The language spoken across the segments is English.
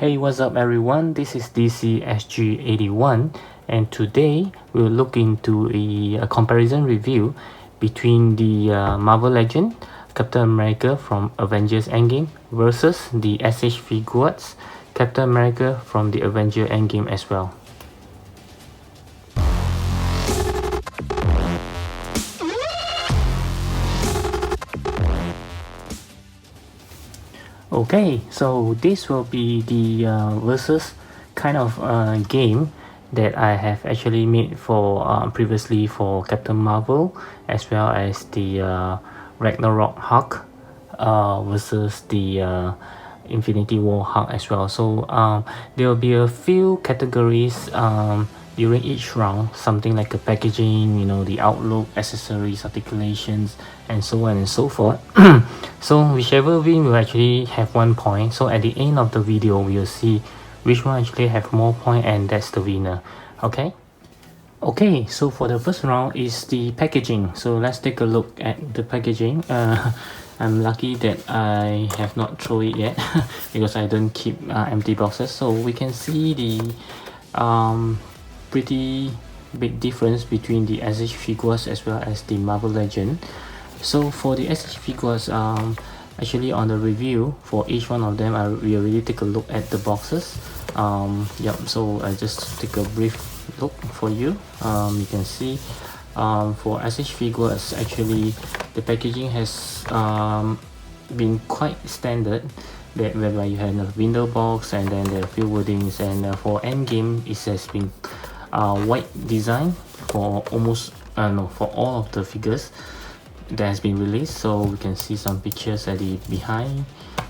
Hey, what's up everyone? This is DCSG 81 and today we'll look into a comparison review between the Marvel Legend Captain America from Avengers EndGame versus the SH Figuarts Captain America from the Avengers EndGame as well. Okay, so this will be the versus kind of game that I have actually made for previously for Captain Marvel, as well as the Ragnarok Hulk versus the Infinity War Hulk as well. So there will be a few categories during each round, something like a packaging, you know, the outlook, accessories, articulations, and so on and so forth. So whichever win will actually have 1 point. So at the end of the video, we will see which one actually have more point, and that's the winner. Okay. Okay, so for the first round is the packaging. So let's take a look at the packaging. I'm lucky that I have not thrown it yet because I don't keep empty boxes. So we can see the pretty big difference between the SH Figuarts as well as the Marvel Legend. So for the SH Figuarts, actually on the review for each one of them, we already take a look at the boxes. Yep, so I just take a brief look for you. You can see for SH Figuarts, actually the packaging has been quite standard, whereby you have a window box and then there are a few wordings, and for EndGame it has been white design for almost for all of the figures that has been released. So we can see some pictures at the behind,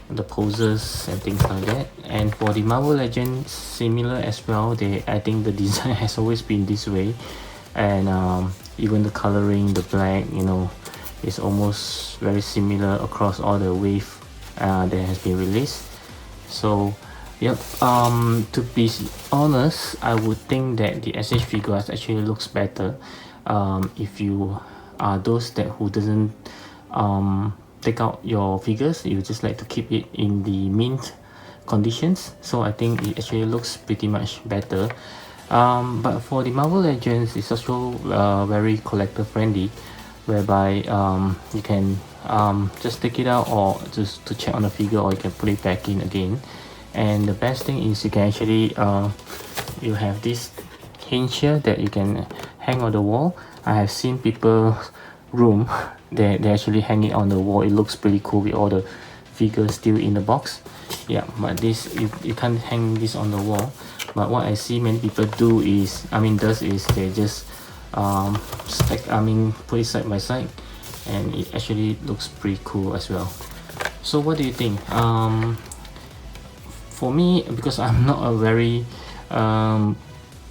the poses and things like that. And for the Marvel Legends, similar as well. I think the design has always been this way, and even the coloring, the black, you know, is almost very similar across all the wave that has been released. So yep, to be honest, I would think that the SH Figuarts actually looks better if you are those who doesn't take out your figures, you just like to keep it in the mint conditions. So I think it actually looks pretty much better. But for the Marvel Legends, it's also very collector friendly, whereby you can just take it out or just to check on the figure, or you can put it back in again. And the best thing is you can actually you have this hinge here that you can hang on the wall. I have seen people's room they actually hang it on the wall. It looks pretty cool with all the figures still in the box. Yeah, but this you can't hang this on the wall. But what I see many people do is, they just stack, put it side by side, and it actually looks pretty cool as well. So what do you think? For me, because I'm not a very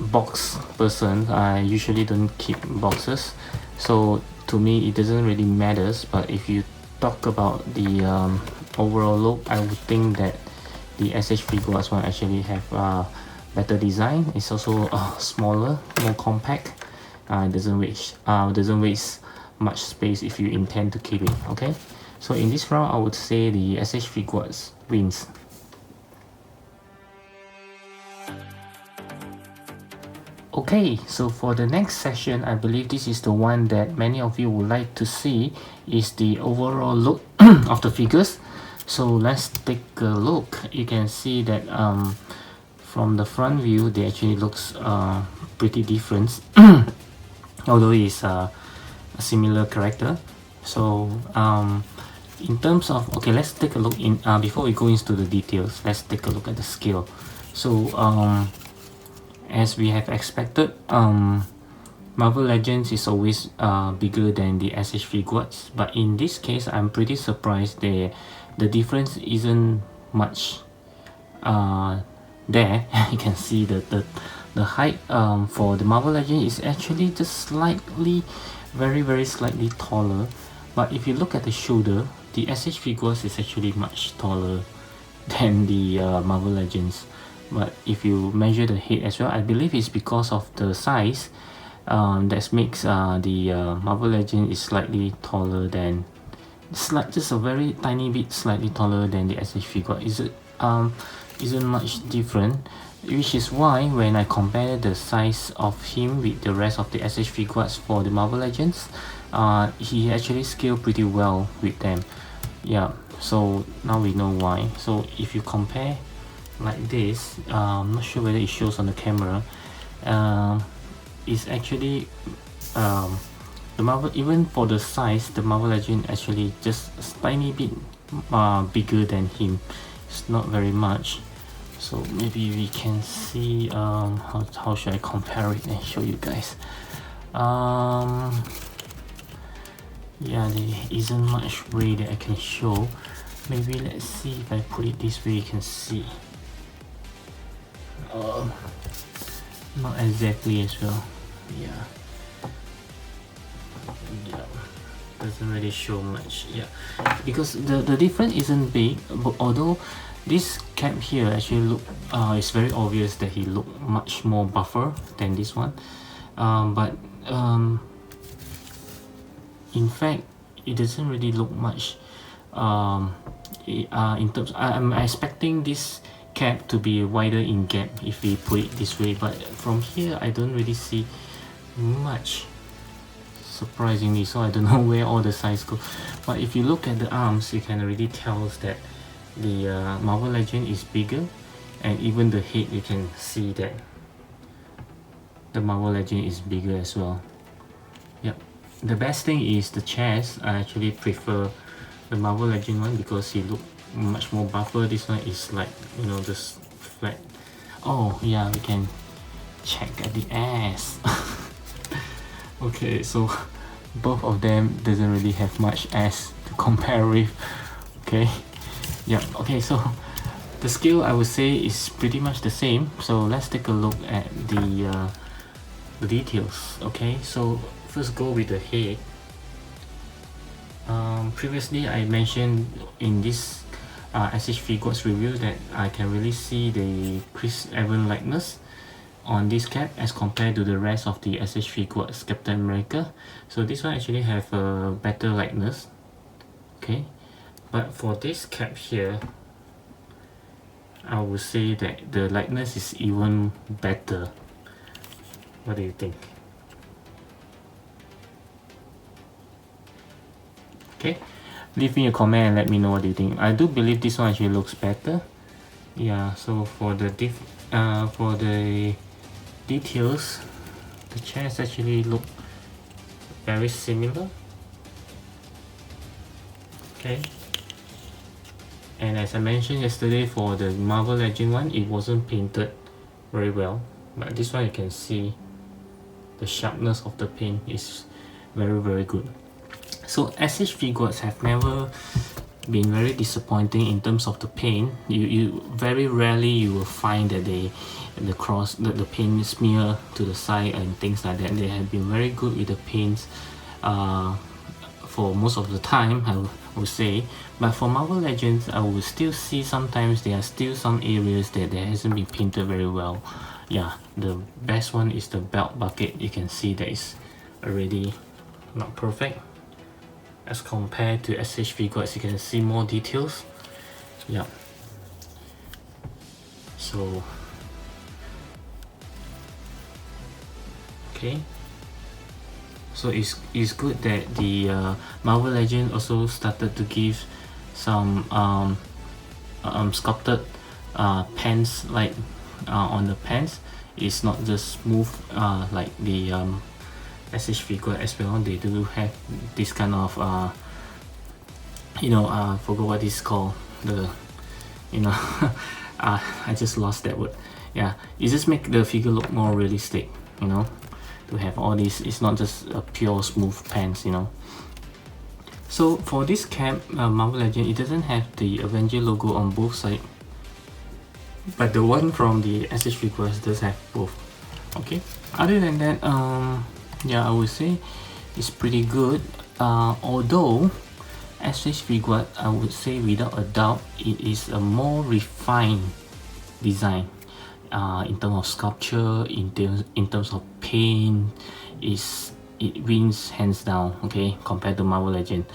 box person, I usually don't keep boxes, so to me it doesn't really matters. But if you talk about the overall look, I would think that the SH Figuarts one actually have better design. It's also smaller, more compact. It doesn't waste much space if you intend to keep it. Okay, so in this round I would say the SH Figuarts wins. Okay, so for the next session, I believe this is the one that many of you would like to see, is the overall look of the figures. So let's take a look. You can see that from the front view, they actually looks pretty different, although it's a similar character. So in terms of, okay, let's take a look in before we go into the details, let's take a look at the scale. So as we have expected, Marvel Legends is always bigger than the SH Figuarts, but in this case I'm pretty surprised the difference isn't much there. You can see the height for the Marvel Legend is actually just slightly, very slightly taller. But if you look at the shoulder, the SH Figuarts is actually much taller than the Marvel Legends. But if you measure the head as well, I believe it's because of the size that makes the Marvel Legend is slightly taller than, just a very tiny bit slightly taller than the SH Figuarts. Is it isn't much different, which is why when I compare the size of him with the rest of the SH Figuarts for the Marvel Legends, he actually scaled pretty well with them. Yeah, so now we know why. So if you compare like this, I'm not sure whether it shows on the camera, it's actually the Marvel, even for the size, the Marvel Legend actually just a tiny bit bigger than him. It's not very much. So maybe we can see how should I compare it and show you guys. Yeah, there isn't much way that I can show. Maybe let's see if I put it this way, you can see. Not exactly as well. Yeah, doesn't really show much. Yeah, because the difference isn't big, but although this cap here actually look it's very obvious that he look much more buffer than this one, but in fact it doesn't really look much in terms. I'm expecting this cap to be wider in gap if we put it this way, but from here I don't really see much, surprisingly. So I don't know where all the size go, but if you look at the arms, you can already tell that the Marvel Legend is bigger, and even the head, you can see that the Marvel Legend is bigger as well. Yep. The best thing is the chest. I actually prefer the Marvel Legend one because he look much more buffer. This one is like, you know, just flat. Oh yeah, we can check at the ass. Okay, so both of them doesn't really have much ass to compare with. Okay, yeah. Okay, so the scale I would say is pretty much the same. So let's take a look at the details. Okay, so first go with the head. Previously I mentioned in this SH Figuarts review that I can really see the Chris Evans likeness on this cap as compared to the rest of the SH Figuarts Captain America. So this one actually have a better likeness. Okay, but for this cap here, I would say that the likeness is even better. What do you think? Okay, leave me a comment and let me know what you think. I do believe this one actually looks better. Yeah, so for the details, the chairs actually look very similar. Okay, and as I mentioned yesterday, for the Marvel Legend one, it wasn't painted very well, but this one you can see the sharpness of the paint is very good. So SH Figuarts have never been very disappointing in terms of the paint. You very rarely you will find that the paint smear to the side and things like that. They have been very good with the paints for most of the time, I would say. But for Marvel Legends, I will still see sometimes there are still some areas that there hasn't been painted very well. Yeah, the best one is the belt bucket. You can see that is already not perfect. As compared to SH Figuarts, you can see more details. Yeah. So okay. So it's good that the Marvel Legend also started to give some sculpted pants, like on the pants. It's not just smooth like the SH Figuarts as well. They do have this kind of forgot what it's called, the I just lost that word. Yeah, it just make the figure look more realistic, you know, to have all this. It's not just a pure smooth pants, you know. So for this cap, Marvel Legend, it doesn't have the Avengers logo on both sides, but the one from the SH Figuarts does have both. Okay, other than that, yeah, I would say it's pretty good. Although SH Figuarts, I would say without a doubt, it is a more refined design in terms of sculpture, in terms of paint. It wins hands down, okay, compared to Marvel Legend.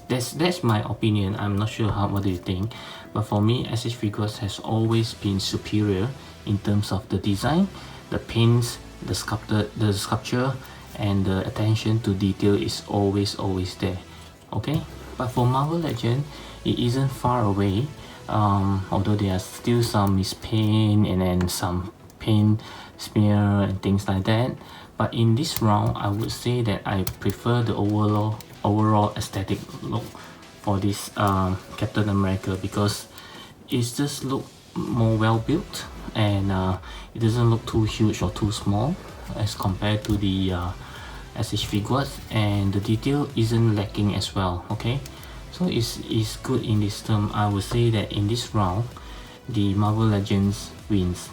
That's my opinion. I'm not sure what do you think, but for me, SH Figuarts has always been superior in terms of the design, the paints, the sculpture, and the attention to detail is always there. Okay, but for Marvel Legend, it isn't far away. Although there are still some mispaint and then some paint smear and things like that, but in this round I would say that I prefer the overall aesthetic look for this Captain America, because it just look more well built, and it doesn't look too huge or too small as compared to the SH Figuarts, and the detail isn't lacking as well. Okay, so it's good in this term. I would say that in this round, the Marvel Legends wins.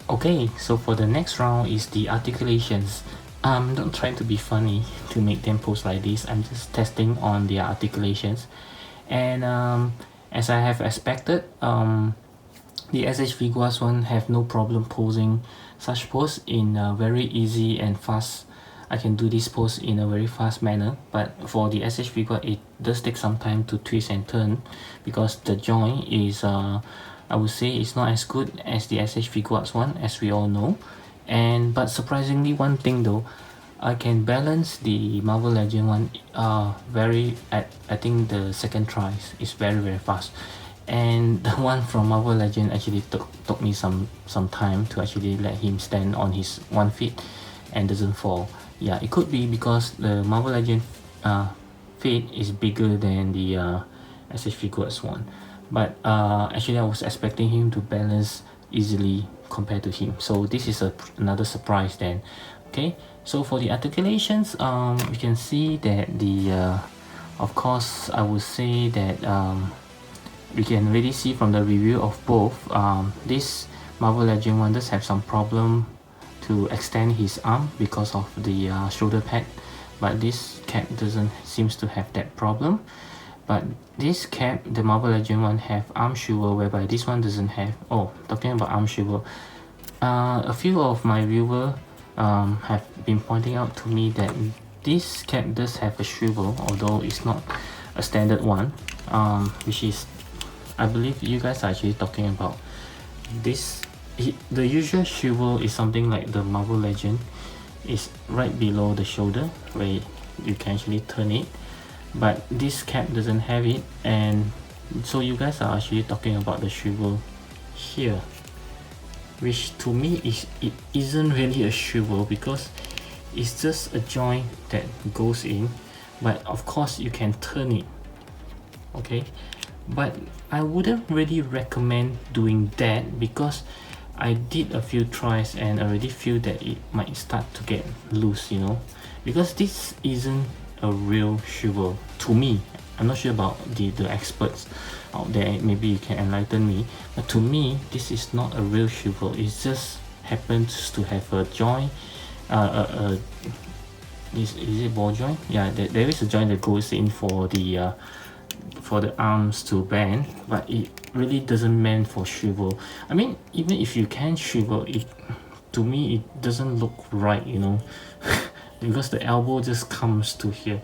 Okay, so for the next round is the Articulations. I'm not trying to be funny to make them pose like this. I'm just testing on their articulations, and as I have expected, the SH Figuarts one have no problem posing such pose in a very easy and fast. I can do this pose in a very fast manner, but for the SH Figuarts, it does take some time to twist and turn, because the joint is I would say it's not as good as the SH Figuarts one, as we all know. And but surprisingly, one thing though, I can balance the Marvel Legend one I think the second try is very fast, and the one from Marvel Legend actually took me some time to actually let him stand on his 1 feet and doesn't fall. Yeah, it could be because the Marvel Legend feet is bigger than the SH Figuarts one, but actually I was expecting him to balance easily compared to him, so this is another surprise then. Okay, so for the articulations, we can see that the of course I would say that we can really see from the review of both, this Marvel Legend one does have some problem to extend his arm because of the shoulder pad, but this cap doesn't seems to have that problem. But this cap, the Marvel Legend one, have arm swivel, whereby this one doesn't have. Oh, talking about arm swivel, a few of my viewers have been pointing out to me that this cap does have a swivel, although it's not a standard one, which is, I believe you guys are actually talking about this. The usual swivel is something like the Marvel Legend, is right below the shoulder where you can actually turn it, but this cap doesn't have it, and so you guys are actually talking about the swivel here, which to me it isn't really a swivel, because it's just a joint that goes in, but of course you can turn it. Okay, but I wouldn't really recommend doing that, because I did a few tries and already feel that it might start to get loose, you know, because this isn't a real swivel to me. I'm not sure about the experts out there, maybe you can enlighten me, but to me this is not a real swivel. It just happens to have a joint, is it ball joint? Yeah, there is a joint that goes in for the arms to bend, but it really doesn't meant for swivel. I mean, even if you can swivel it, to me it doesn't look right, you know, because the elbow just comes to here.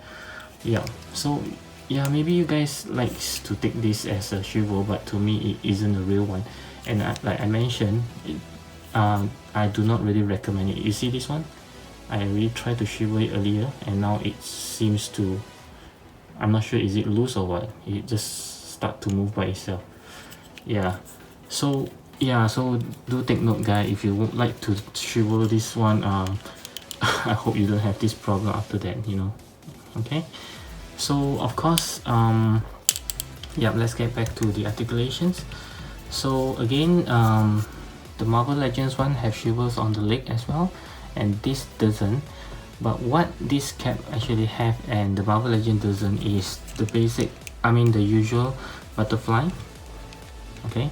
Yeah, so yeah, maybe you guys likes to take this as a swivel, but to me it isn't a real one. And like I mentioned, I do not really recommend it. You see this one, I really tried to swivel it earlier, and now it seems to, I'm not sure, is it loose or what, it just start to move by itself. Yeah, so yeah, so do take note guys, if you would like to swivel this one, I hope you don't have this problem after that, you know. Okay, so of course, yeah, let's get back to the articulations. So again, the Marvel Legends one have swivels on the leg as well, and this doesn't. But what this cap actually have and the Marvel Legend doesn't is the basic, I mean the usual butterfly. Okay,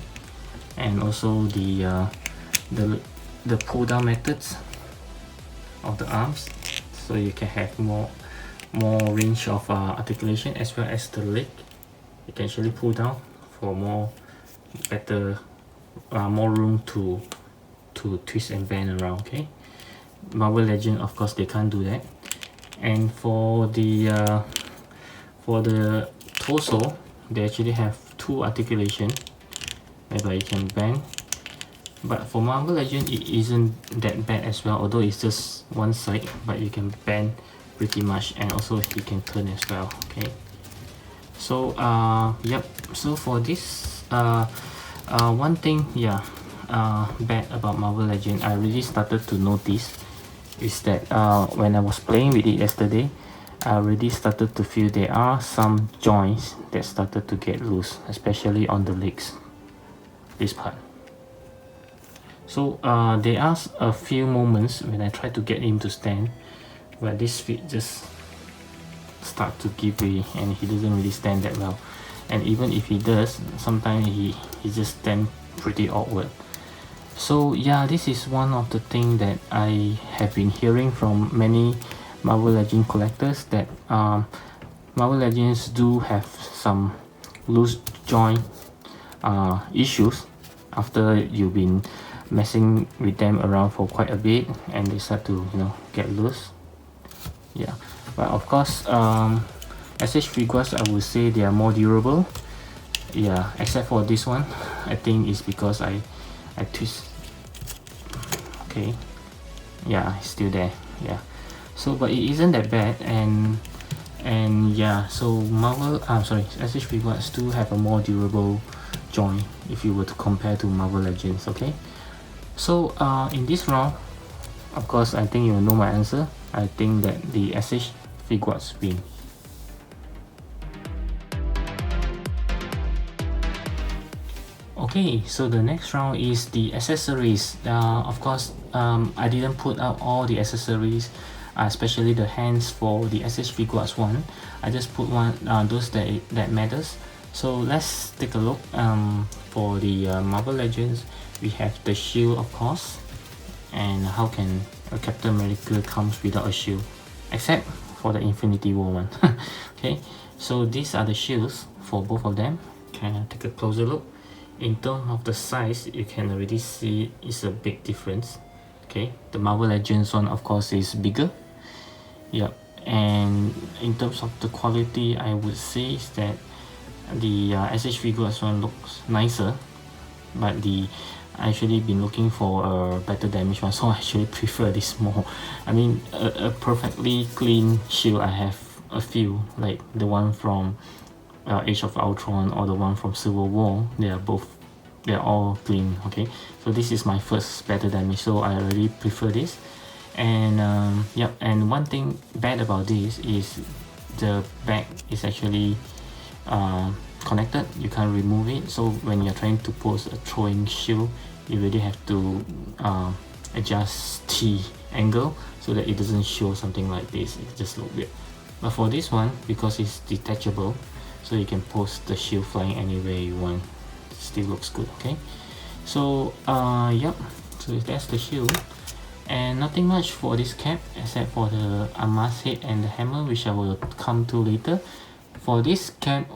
and also the pull down methods of the arms, so you can have more range of articulation, as well as the leg. You can actually pull down for more room to twist and bend around. Okay, Marvel Legend, of course, they can't do that. And for the torso, they actually have two articulations whereby you can bend. But for Marvel Legend, it isn't that bad as well, although it's just one side, but you can bend pretty much, and also you can turn as well. Okay, so yep, so for this one thing, yeah, bad about Marvel Legend, I really started to notice is that when I was playing with it yesterday, I already started to feel there are some joints that started to get loose, especially on the legs, this part. So there are a few moments when I try to get him to stand where this feet just start to give way and he doesn't really stand that well. And even if he does, sometimes he just stand pretty awkward. So yeah, this is one of the things that I have been hearing from many Marvel Legends collectors, that Marvel Legends do have some loose joint issues after you've been messing with them around for quite a bit and they start to, you know, get loose. Yeah, but of course SH Figuarts, I would say they are more durable. Yeah, except for this one, I think it's because I twist. Okay, yeah, it's still there. Yeah, so but it isn't that bad, and yeah, so SH Figuarts do have a more durable joint if you were to compare to Marvel Legends. Okay, so in this round, of course, I think you know my answer. I think that the SH Figuarts win. Okay, so the next round is the accessories. Of course, I didn't put out all the accessories, especially the hands for the SH Figuarts one. I just put one those that matters. So let's take a look. For the Marvel Legends, we have the shield, of course. And how can a Captain America comes without a shield, except for the Infinity War one. Okay, so these are the shields for both of them. Can I take a closer look? In terms of the size, you can already see it's a big difference. Okay, the Marvel Legends one, of course, is bigger. Yep, and in terms of the quality, I would say is that the SH Figuarts one looks nicer, but I actually been looking for a better damage one, so I actually prefer this more. I mean, a perfectly clean shield, I have a few, like the one from Age of Ultron or the one from Civil War. They're all clean. Okay, so this is my first better damage, so I really prefer this. And yep, and one thing bad about this is the back is actually connected. You can't remove it, so when you're trying to pose a throwing shield, you really have to adjust the angle so that it doesn't show something like this. It just looks weird. But for this one, because it's detachable, so you can pose the shield flying anywhere you want. It still looks good. Okay, so yep, so that's the shield. And nothing much for this cap except for the Armas head and the hammer, which I will come to later. For this cap,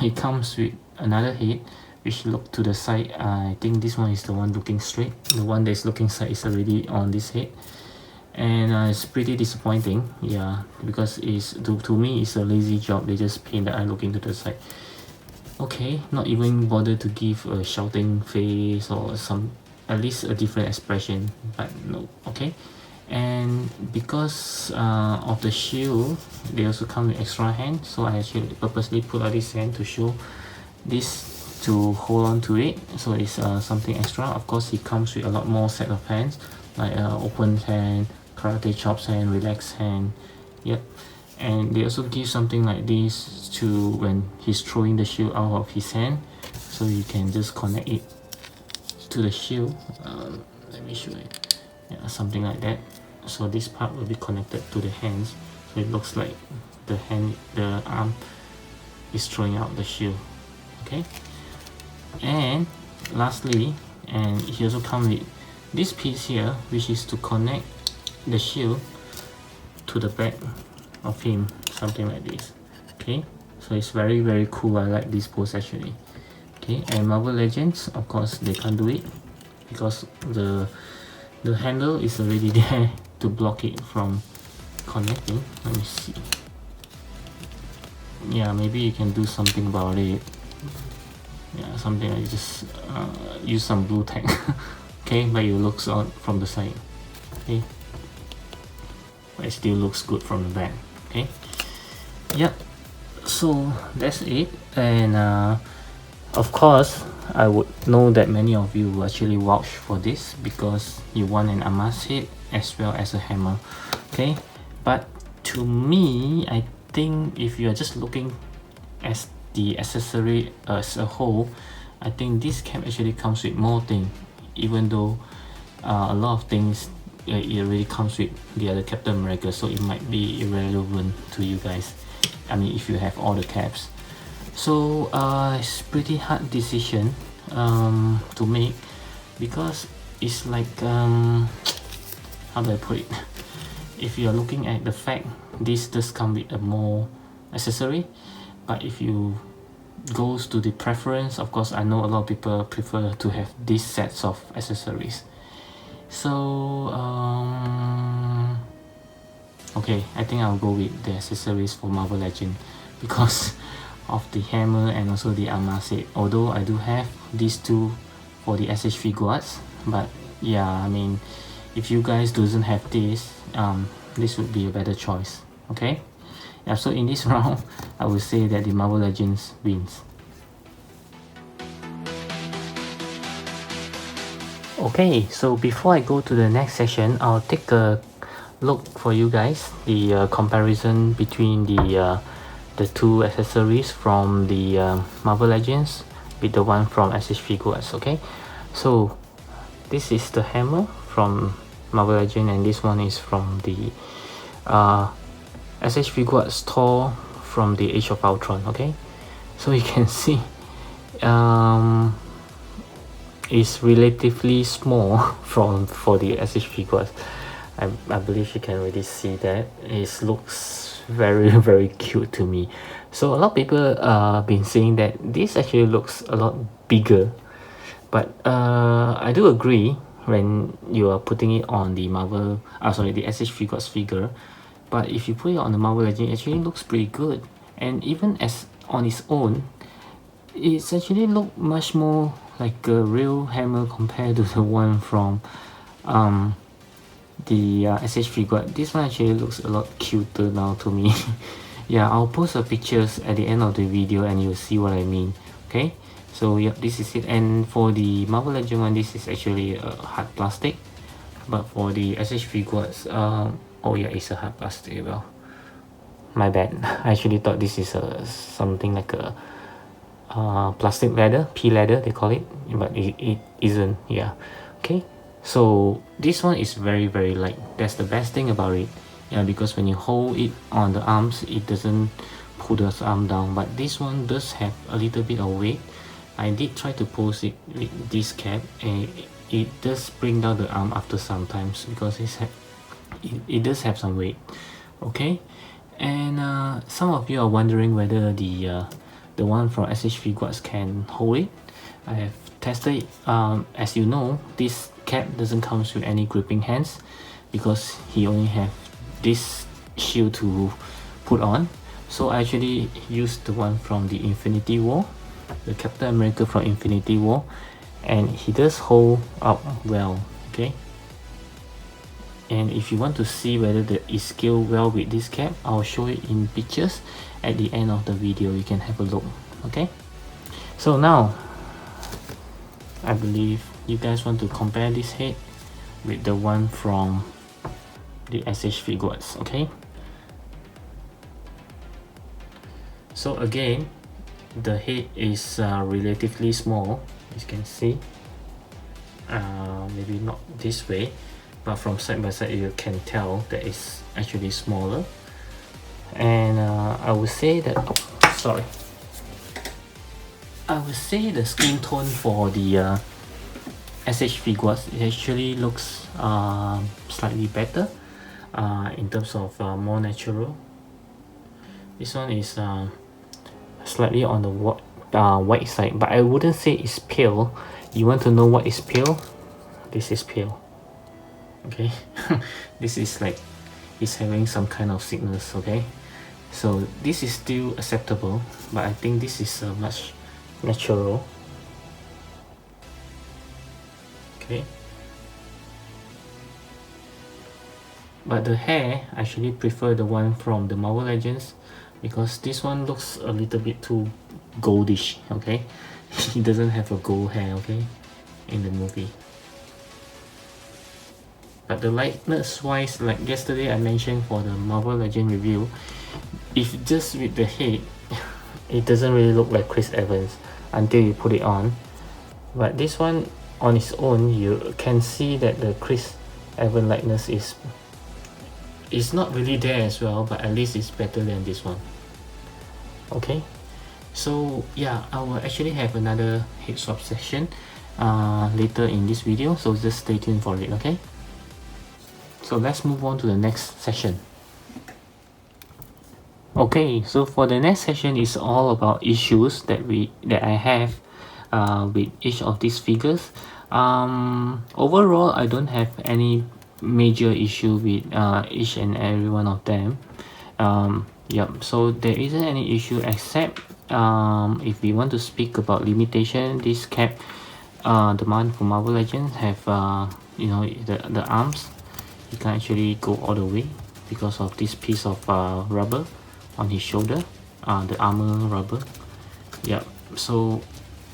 it comes with another head which look to the side. I think this one is the one looking straight. The one that's looking side is already on this head, and it's pretty disappointing. Yeah, because it's to me it's a lazy job. They just paint the eye looking to the side. Okay, not even bother to give a shouting face or some, at least a different expression, but no. Okay, and because of the shield, they also come with extra hand, so I actually purposely put out this hand to show this, to hold on to it, so it's something extra. Of course, it comes with a lot more set of hands, like open hand, karate chops hand, relaxed hand. Yep, and they also give something like this to when he's throwing the shield out of his hand, so you can just connect it to the shield. Let me show you. Yeah, something like that. So this part will be connected to the hands, so it looks like the arm is throwing out the shield. Okay, and lastly, and he also comes with this piece here, which is to connect the shield to the back of him, something like this. Okay, so it's very, very cool. I like this pose actually. Okay, and Marvel Legends, of course, they can't do it because the handle is already there to block it from disconnecting. Let me see. Yeah, maybe you can do something about it. Yeah, something like just use some blue tack. Okay, but it looks out from the side. Okay, but it still looks good from the back. Okay, yep. So that's it, and of course I would know that many of you will actually vouch for this because you want an armas head as well as a hammer. Okay, but to me, I think if you are just looking at the accessory as a whole, I think this cap actually comes with more things, even though a lot of things it already comes with the other Captain America, so it might be irrelevant to you guys. I mean, if you have all the caps. So it's pretty hard decision to make because it's like how do I put it? If you are looking at the fact this does come with a more accessory, but if you goes to the preference, of course I know a lot of people prefer to have these sets of accessories. So okay, I think I'll go with the accessories for Marvel Legend because of the hammer and also the armor set. Although I do have these two for the SH Figuarts, but yeah, I mean, if you guys doesn't have this, this would be a better choice. Okay, yeah. So in this round, I would say that the Marvel Legends wins. Okay, so before I go to the next session, I'll take a look for you guys the comparison between the two accessories from the Marvel Legends with the one from SH Figuarts. Okay, so this is the hammer from Marvel Legend and this one is from the SH Figuarts Thor from the Age of Ultron. Okay, so you can see it's relatively small for the SH Figuarts. I believe you can already see that it looks very cute to me. So a lot of people been saying that this actually looks a lot bigger, but I do agree when you are putting it on the the SH Figuarts figure. But if you put it on the Marvel Legend, it actually looks pretty good, and even as on its own, it's actually look much more like a real hammer compared to the one from the SH Figuarts. This one actually looks a lot cuter now to me. Yeah, I'll post the pictures at the end of the video and you'll see what I mean. Okay, so yeah, this is it. And for the Marvel Legend one, this is actually a hard plastic, but for the SH Figuarts, oh yeah, it's a hard plastic. Well, my bad. I actually thought this is something like a plastic leather, P leather they call it, but it isn't. Yeah, okay. So this one is very light. That's the best thing about it. Yeah, because when you hold it on the arms, it doesn't pull the arm down. But this one does have a little bit of weight. I did try to pose it with this cap, and it does bring down the arm after sometimes because it does have some weight. Okay, and some of you are wondering whether the one from SH Figuarts can hold it. I have tested it. As you know, this cap doesn't come with any gripping hands because he only have this shield to put on. So I actually used the one from the Infinity War, the Captain America from Infinity War, and he does hold up well. Okay, and if you want to see whether it scales well with this cap, I'll show it in pictures at the end of the video. You can have a look. Okay, so now I believe you guys want to compare this head with the one from the SH Figuarts. Okay, so again, the head is relatively small, as you can see. Maybe not this way, but from side by side you can tell that it's actually smaller. And I would say that I would say the skin tone for the SH Figuarts, it actually looks slightly better in terms of more natural. This one is slightly on the white side, but I wouldn't say it's pale. You want to know what is pale? This is pale. Okay, this is like he's having some kind of sickness. Okay, so this is still acceptable, but I think this is much natural. Okay, but the hair, I actually prefer the one from the Marvel Legends, because this one looks a little bit too goldish. Okay, he doesn't have a gold hair, okay, in the movie. But the likeness wise, like yesterday I mentioned for the Marvel Legend review, if just with the head, it doesn't really look like Chris Evans until you put it on. But this one on its own, you can see that the Chris Evans likeness is not really there as well, but at least it's better than this one. Okay, so yeah, I will actually have another head swap session later in this video, so just stay tuned for it. Okay, so let's move on to the next session. Okay, so for the next session is all about issues that I have with each of these figures. Overall, I don't have any major issue with each and every one of them. Yep, so there isn't any issue except if we want to speak about limitation. This cap, the one for Marvel Legends have you know, the arms, you can actually go all the way because of this piece of rubber on his shoulder, the armor rubber. Yeah, so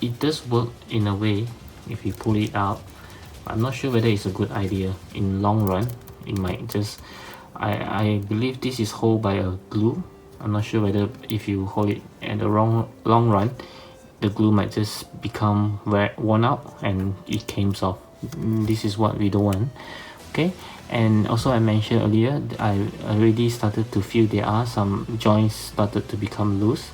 it does work in a way if you pull it out. I'm not sure whether it's a good idea in long run. It might just, I believe this is held by a glue. I'm not sure whether if you hold it at the long run, the glue might just become worn out and it came off. This is what we don't want. Okay, and also I mentioned earlier, I already started to feel there are some joints started to become loose.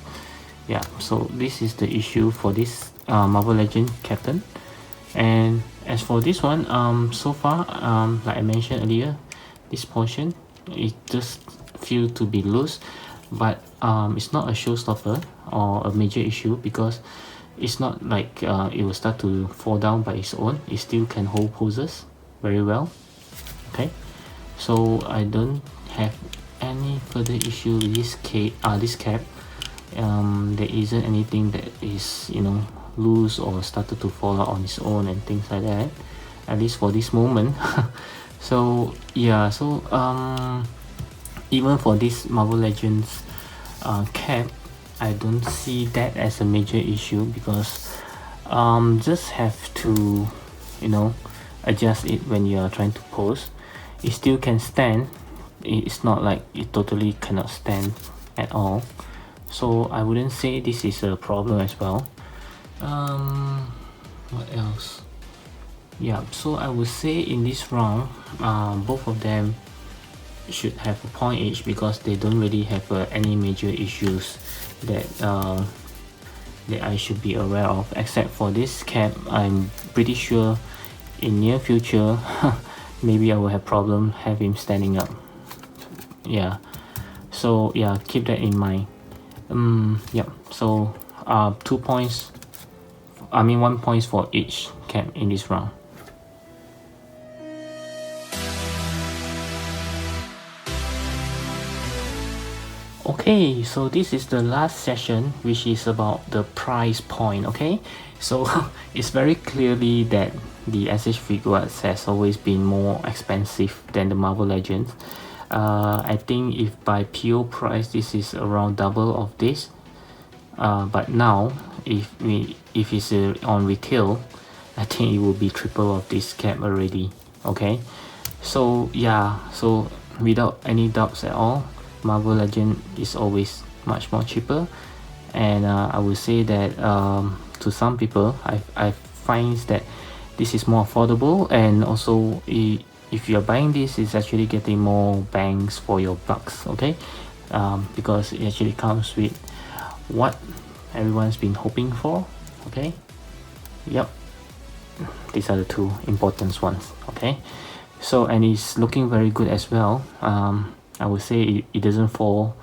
Yeah, so this is the issue for this Marvel Legend Captain. And as for this one, so far, like I mentioned earlier, this portion, it just feel to be loose, but it's not a showstopper or a major issue, because it's not like it will start to fall down by its own. It still can hold poses very well. Okay, so I don't have any further issue with this cap. There isn't anything that is, you know, loose or started to fall out on its own and things like that, at least for this moment. So yeah, so even for this Marvel Legends cap, I don't see that as a major issue, because just have to, you know, adjust it when you are trying to pose. It still can stand. It's not like it totally cannot stand at all, so I wouldn't say this is a problem as well. What else? Yeah, so I would say in this round, both of them should have a point each, because they don't really have any major issues that that I should be aware of, except for this cap. I'm pretty sure in near future maybe I will have problem have him standing up. Yeah, so yeah, keep that in mind. Yeah, so 2 points, I mean 1 point for each cap in this round. Okay, so this is the last session, which is about the price point. Okay, so it's very clearly that the SH Figuarts has always been more expensive than the Marvel Legends. I think if by PO price, this is around double of this. But now, if it's on retail, I think it will be triple of this cap already. Okay, so yeah, so without any doubts at all, Marvel Legend is always much more cheaper. And I would say that to some people, I find that this is more affordable, and also if you're buying this, it's actually getting more bangs for your bucks. Okay, because it actually comes with what everyone's been hoping for. Okay, yep, these are the two important ones. Okay, so, and it's looking very good as well. I would say it doesn't fall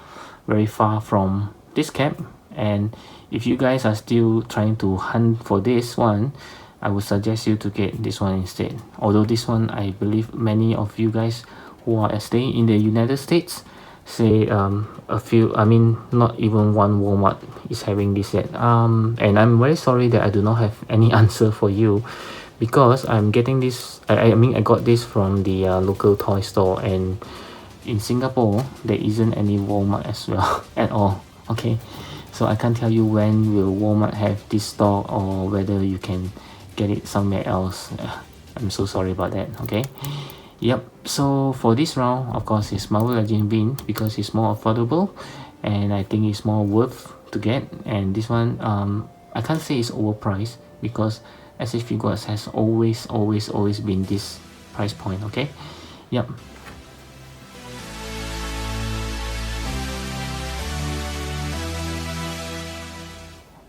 very far from this cap. And if you guys are still trying to hunt for this one, I would suggest you to get this one instead. Although this one, I believe many of you guys who are staying in the United States, say a few, I mean not even one Walmart is having this yet, and I'm very sorry that I do not have any answer for you, because I'm getting this, I mean I got this from the local toy store, and in Singapore there isn't any Walmart as well at all. Okay, so I can't tell you when will Walmart have this store, or whether you can get it somewhere else. I'm so sorry about that. Okay, yep. So for this round, of course, it's Marvel Legend win because it's more affordable, and I think it's more worth to get. And this one, I can't say it's overpriced, because SH Figuarts has always been this price point. Okay, yep.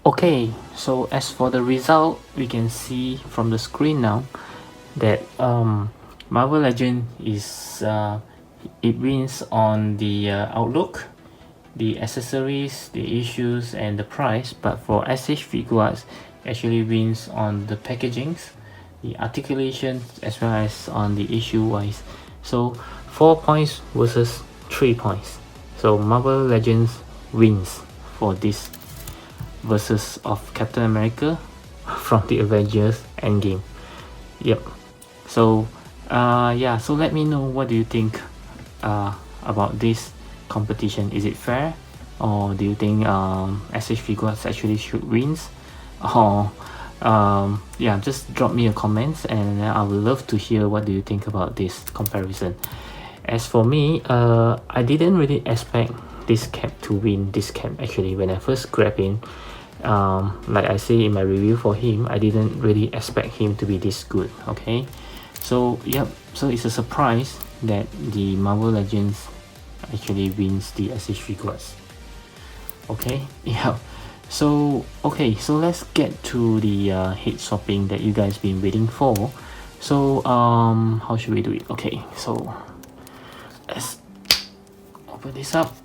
Okay, so as for the result, we can see from the screen now that Marvel Legend is it wins on the outlook, the accessories, the issues, and the price. But for SH Figuarts, actually wins on the packagings, the articulations, as well as on the issue wise. So 4 points versus 3 points. So Marvel Legends wins for this versus of Captain America from the Avengers EndGame. Yep. So yeah, so let me know, what do you think about this competition? Is it fair, or do you think SH Figuarts actually should wins? Or yeah, just drop me a comment, and I would love to hear what do you think about this comparison. As for me, I didn't really expect this cap to win this cap. Actually, when I first grabbed in, like I say in my review for him, I didn't really expect him to be this good. Okay, so yep, so it's a surprise that the Marvel Legends actually wins the SH Figuarts. Okay, yeah. So okay, so let's get to the head swapping that you guys been waiting for. So how should we do it? Okay, so let's open this up,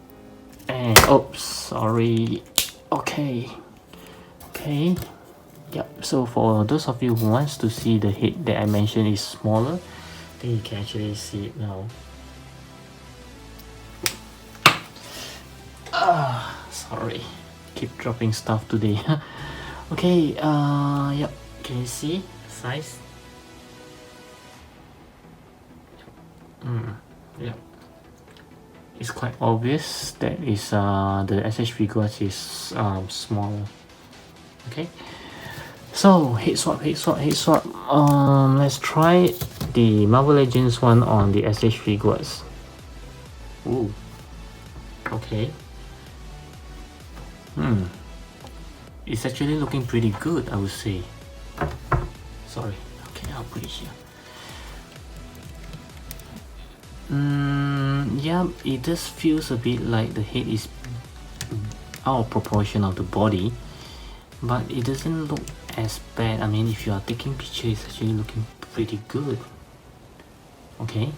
and oops, sorry. Okay, yep. So for those of you who wants to see the head that I mentioned is smaller, then you can actually see it now. Sorry, keep dropping stuff today. Okay, yep, can you see size? Yep, it's quite obvious that is the SH Figuarts is smaller. Okay, so head swap. Let's try the Marvel Legends one on the SH Figuarts. Ooh, okay. It's actually looking pretty good, I would say. Sorry, okay, I'll put it here. Yeah, it just feels a bit like the head is out of proportion of the body, but it doesn't look as bad. I mean, if you are taking pictures, it's actually looking pretty good. Okay,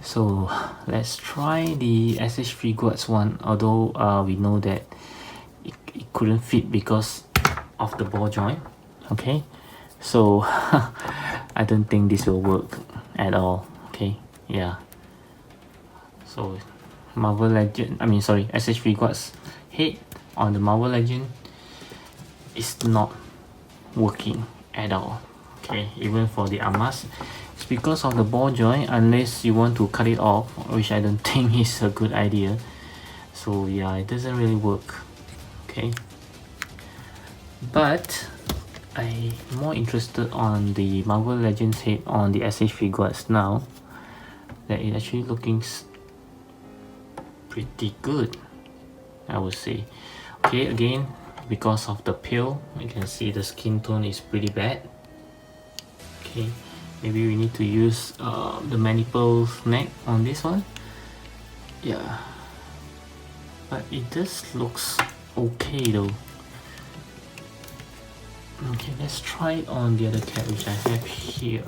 so let's try the SH Figuarts one, although we know that it couldn't fit because of the ball joint. Okay, so I don't think this will work at all. Okay, yeah. So Marvel Legend, SH Figuarts head on the Marvel Legend is not working at all. Okay, even for the armas, it's because of the ball joint, unless you want to cut it off, which I don't think is a good idea. So yeah, it doesn't really work. Okay, but I'm more interested on the Marvel Legends head on the SH Figuarts now, that it actually looking pretty good, I would say. Okay, again, because of the peel, you can see the skin tone is pretty bad. Okay, maybe we need to use the maniples neck on this one. Yeah, but it just looks okay though. Okay, let's try it on the other cat, which I have here.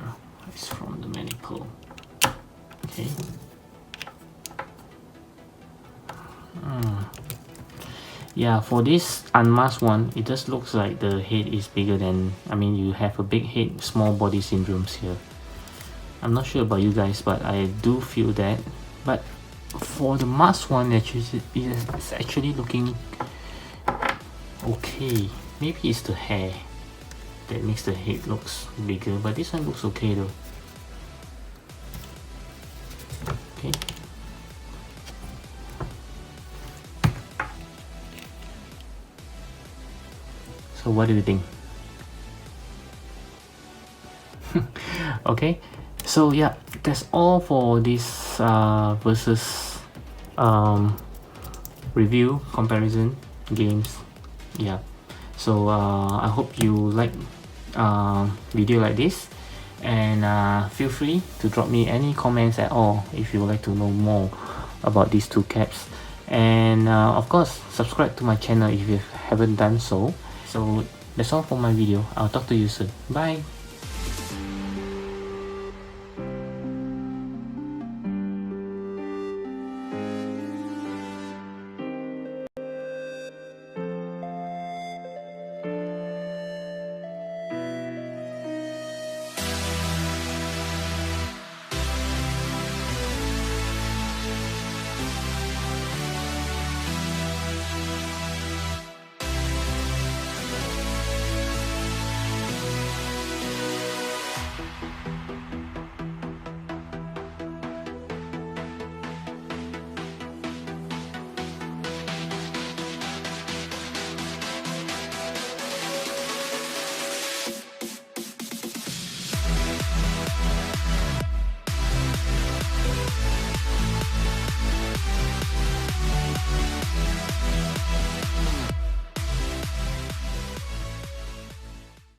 It's from the maniple. Okay. Yeah, for this unmasked one, it just looks like the head is bigger than, you have a big head, small body syndromes here. I'm not sure about you guys, but I do feel that. But for the mask one, actually, it's actually looking okay. Maybe it's the hair that makes the head looks bigger, but this one looks okay though. Okay. So what do you think? Okay, so yeah, that's all for this versus review comparison games. Yeah, so I hope you like video like this, and feel free to drop me any comments at all if you would like to know more about these two caps, and of course subscribe to my channel if you haven't done so. So that's all for my video. I'll talk to you soon. Bye.